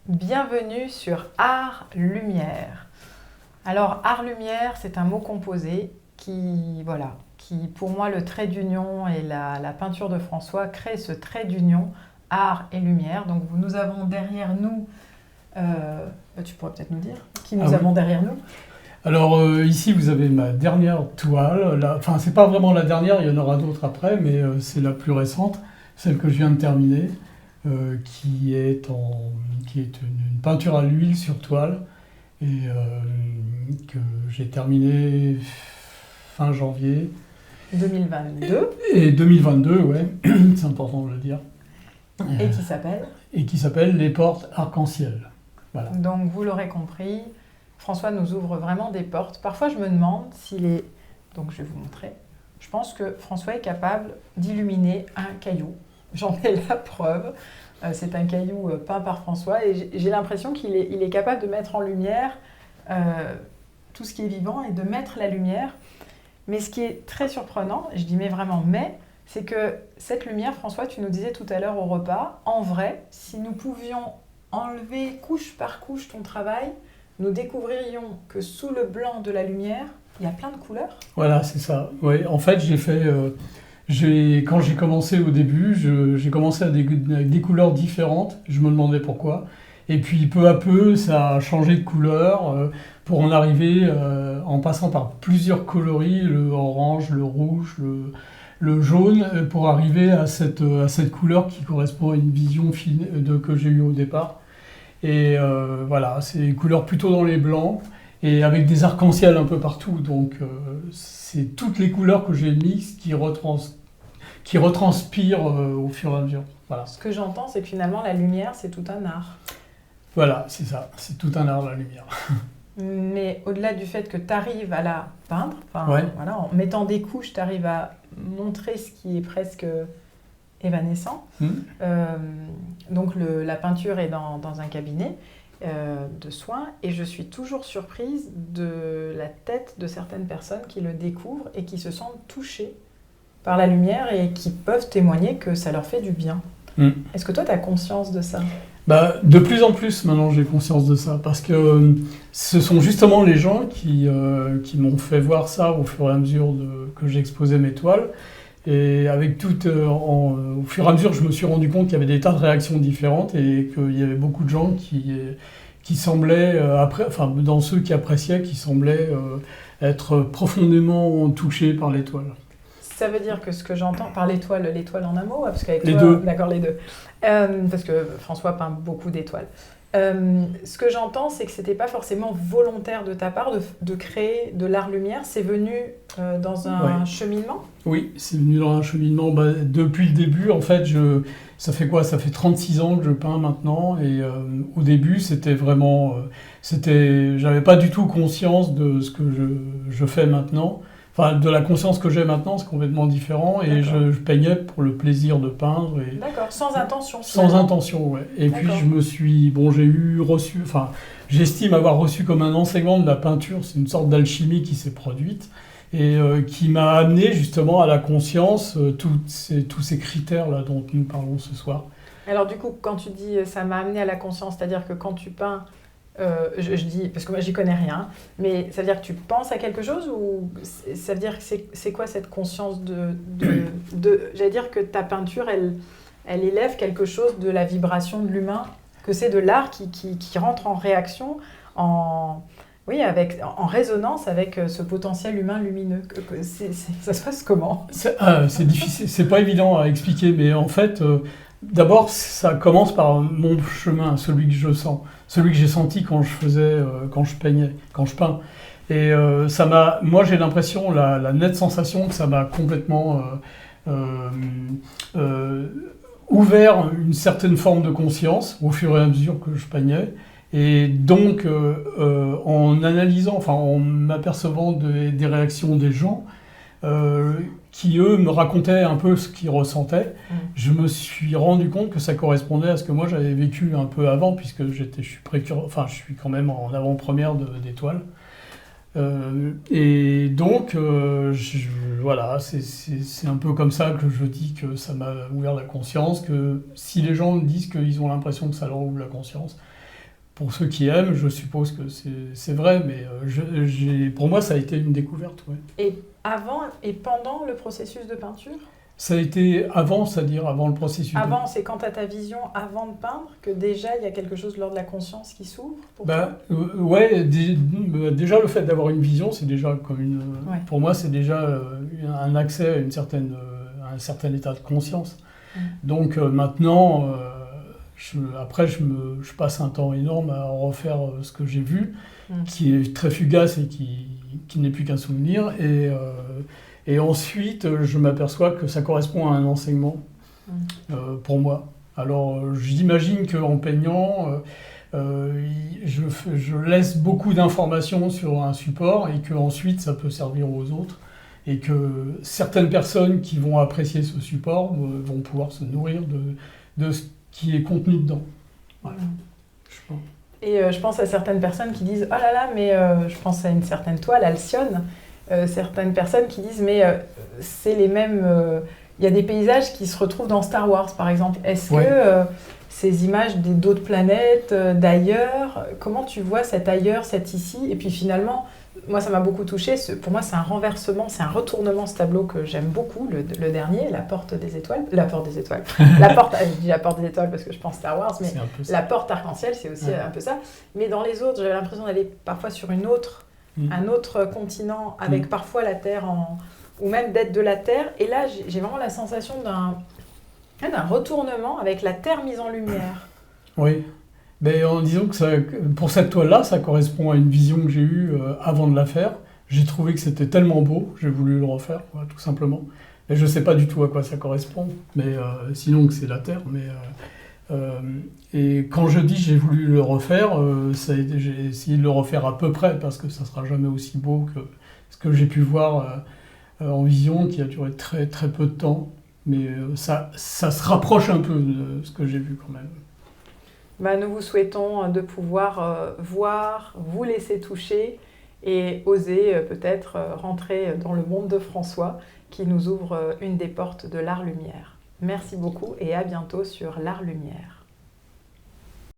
Bienvenue sur Art Lumière. Alors Art Lumière, c'est un mot composé qui pour moi le trait d'union et la peinture de François crée ce trait d'union art et lumière. Donc nous avons derrière nous, tu pourrais peut-être nous dire qui nous avons derrière nous. Alors ici vous avez ma dernière toile, enfin c'est pas vraiment la dernière, il y en aura d'autres après, mais c'est la plus récente, celle que je viens de terminer, qui est une peinture à l'huile sur toile, et que j'ai terminée fin janvier. 2022. Et 2022, ouais, c'est important de le dire. Et qui s'appelle Et qui s'appelle Les Portes Arc-en-Ciel. Voilà. Donc vous l'aurez compris, François nous ouvre vraiment des portes. Parfois je me demande s'il est... Donc je vais vous montrer. Je pense que François est capable d'illuminer un caillou. J'en ai la preuve. C'est un caillou peint par François et j'ai l'impression qu'il est capable de mettre en lumière tout ce qui est vivant et de mettre la lumière. Mais ce qui est très surprenant, je dis mais vraiment mais, c'est que cette lumière, François, tu nous disais tout à l'heure au repas, en vrai, si nous pouvions enlever couche par couche ton travail, nous découvririons que sous le blanc de la lumière, il y a plein de couleurs. Voilà, c'est ça. Ouais, en fait, quand j'ai commencé au début, j'ai commencé avec des couleurs différentes. Je me demandais pourquoi. Et puis peu à peu, ça a changé de couleur pour en arriver, en passant par plusieurs coloris, le orange, le rouge, le jaune, pour arriver à cette couleur qui correspond à une vision que j'ai eue au départ. Et voilà, c'est une couleur plutôt dans les blancs et avec des arcs-en-ciel un peu partout. Donc c'est toutes les couleurs que j'ai mises qui retranspirent au fur et à mesure. Voilà. Ce que j'entends, c'est que finalement, la lumière, c'est tout un art. Voilà, c'est ça. C'est tout un art, la lumière. Mais au-delà du fait que tu arrives à la peindre, ouais. Voilà, en mettant des couches, tu arrives à montrer ce qui est presque évanescent. Donc la peinture est dans un cabinet de soins et je suis toujours surprise de la tête de certaines personnes qui le découvrent et qui se sentent touchées par la lumière et qui peuvent témoigner que ça leur fait du bien. Est-ce que toi, tu as conscience de ça ? De plus en plus, maintenant, j'ai conscience de ça, parce que ce sont justement les gens qui m'ont fait voir ça au fur et à mesure que j'exposais mes toiles. Et avec au fur et à mesure, je me suis rendu compte qu'il y avait des tas de réactions différentes et qu'il y avait beaucoup de gens qui semblaient, dans ceux qui appréciaient, qui semblaient être profondément touchés par l'étoile. Ça veut dire que ce que j'entends par l'étoile en un mot, parce qu'avec les toi, deux. D'accord, les deux, parce que François peint beaucoup d'étoiles. Ce que j'entends, c'est que c'était pas forcément volontaire de ta part de créer de l'art-lumière. C'est venu dans un cheminement ? Oui, c'est venu dans un cheminement. Depuis le début, en fait, ça fait quoi ? Ça fait 36 ans que je peins maintenant. Et au début, c'était vraiment... j'avais pas du tout conscience de ce que je fais maintenant. Enfin, de la conscience que j'ai maintenant, c'est complètement différent. Et je peignais pour le plaisir de peindre. D'accord, sans intention. Sans intention, ouais. Et puis j'estime avoir reçu comme un enseignement de la peinture. C'est une sorte d'alchimie qui s'est produite et qui m'a amené justement à la conscience, tous ces critères-là dont nous parlons ce soir. Alors du coup, quand tu dis « ça m'a amené à la conscience », c'est-à-dire que quand tu peins, je dis, parce que moi j'y connais rien, mais ça veut dire que tu penses à quelque chose ou ça veut dire que c'est quoi cette conscience j'allais dire que ta peinture, elle élève quelque chose de la vibration de l'humain, que c'est de l'art qui rentre en réaction, en résonance avec ce potentiel humain lumineux. Ça se passe comment ? C'est difficile, c'est pas évident à expliquer, mais en fait, d'abord, ça commence par mon chemin, celui que je sens, celui que j'ai senti quand je peignais, quand je peins. Et moi j'ai l'impression, la nette sensation que ça m'a complètement ouvert une certaine forme de conscience au fur et à mesure que je peignais. Et donc, en analysant, en m'apercevant des réactions des gens, qui eux me racontaient un peu ce qu'ils ressentaient, je me suis rendu compte que ça correspondait à ce que moi j'avais vécu un peu avant, puisque je suis quand même en avant-première d'étoiles. Et donc, voilà, c'est un peu comme ça que je dis que ça m'a ouvert la conscience, que si les gens me disent qu'ils ont l'impression que ça leur ouvre la conscience, pour ceux qui aiment, je suppose que c'est vrai, mais pour moi, ça a été une découverte. Ouais. Et avant et pendant le processus de peinture? Ça a été avant, c'est-à-dire avant le processus. Avant, c'est quand tu as ta vision avant de peindre que déjà il y a quelque chose de l'ordre de la conscience qui s'ouvre pour toi? Ouais, déjà le fait d'avoir une vision, c'est déjà comme une. Ouais. Pour moi, c'est déjà un accès à à un certain état de conscience. Donc maintenant, après, je passe un temps énorme à refaire ce que j'ai vu, qui est très fugace et qui n'est plus qu'un souvenir. Et ensuite, je m'aperçois que ça correspond à un enseignement pour moi. Alors, j'imagine qu'en peignant, je laisse beaucoup d'informations sur un support et qu'ensuite, ça peut servir aux autres. Et que certaines personnes qui vont apprécier ce support vont pouvoir se nourrir de ce qui est contenu dedans. Voilà. Et je pense à certaines personnes qui disent « Oh là là, mais je pense à une certaine toile, Alcyone ». Certaines personnes qui disent mais c'est les mêmes. Il y a des paysages qui se retrouvent dans Star Wars par exemple. Est-ce que ces images d'autres planètes, d'ailleurs, comment tu vois cet ailleurs, cet ici? Et puis finalement, moi ça m'a beaucoup touchée. Pour moi c'est un renversement, c'est un retournement ce tableau que j'aime beaucoup, le dernier, la porte des étoiles. La porte des étoiles. Je dis la porte des étoiles parce que je pense Star Wars, mais la porte arc-en-ciel c'est aussi un peu ça. Mais dans les autres, j'avais l'impression d'aller parfois sur un autre continent avec parfois la Terre ou même d'être de la Terre. Et là, j'ai vraiment la sensation d'un retournement avec la Terre mise en lumière. Oui. Mais en disant que pour cette toile-là, ça correspond à une vision que j'ai eue avant de la faire. J'ai trouvé que c'était tellement beau, j'ai voulu le refaire, tout simplement. Mais je ne sais pas du tout à quoi ça correspond. Mais sinon, que c'est la Terre. Et quand je dis j'ai voulu le refaire, j'ai essayé de le refaire à peu près, parce que ça ne sera jamais aussi beau que ce que j'ai pu voir en vision, qui a duré très, très peu de temps. Mais ça se rapproche un peu de ce que j'ai vu quand même. Nous vous souhaitons de pouvoir voir, vous laisser toucher et oser peut-être rentrer dans le monde de François, qui nous ouvre une des portes de l'art-lumière. Merci beaucoup et à bientôt sur l'art-lumière.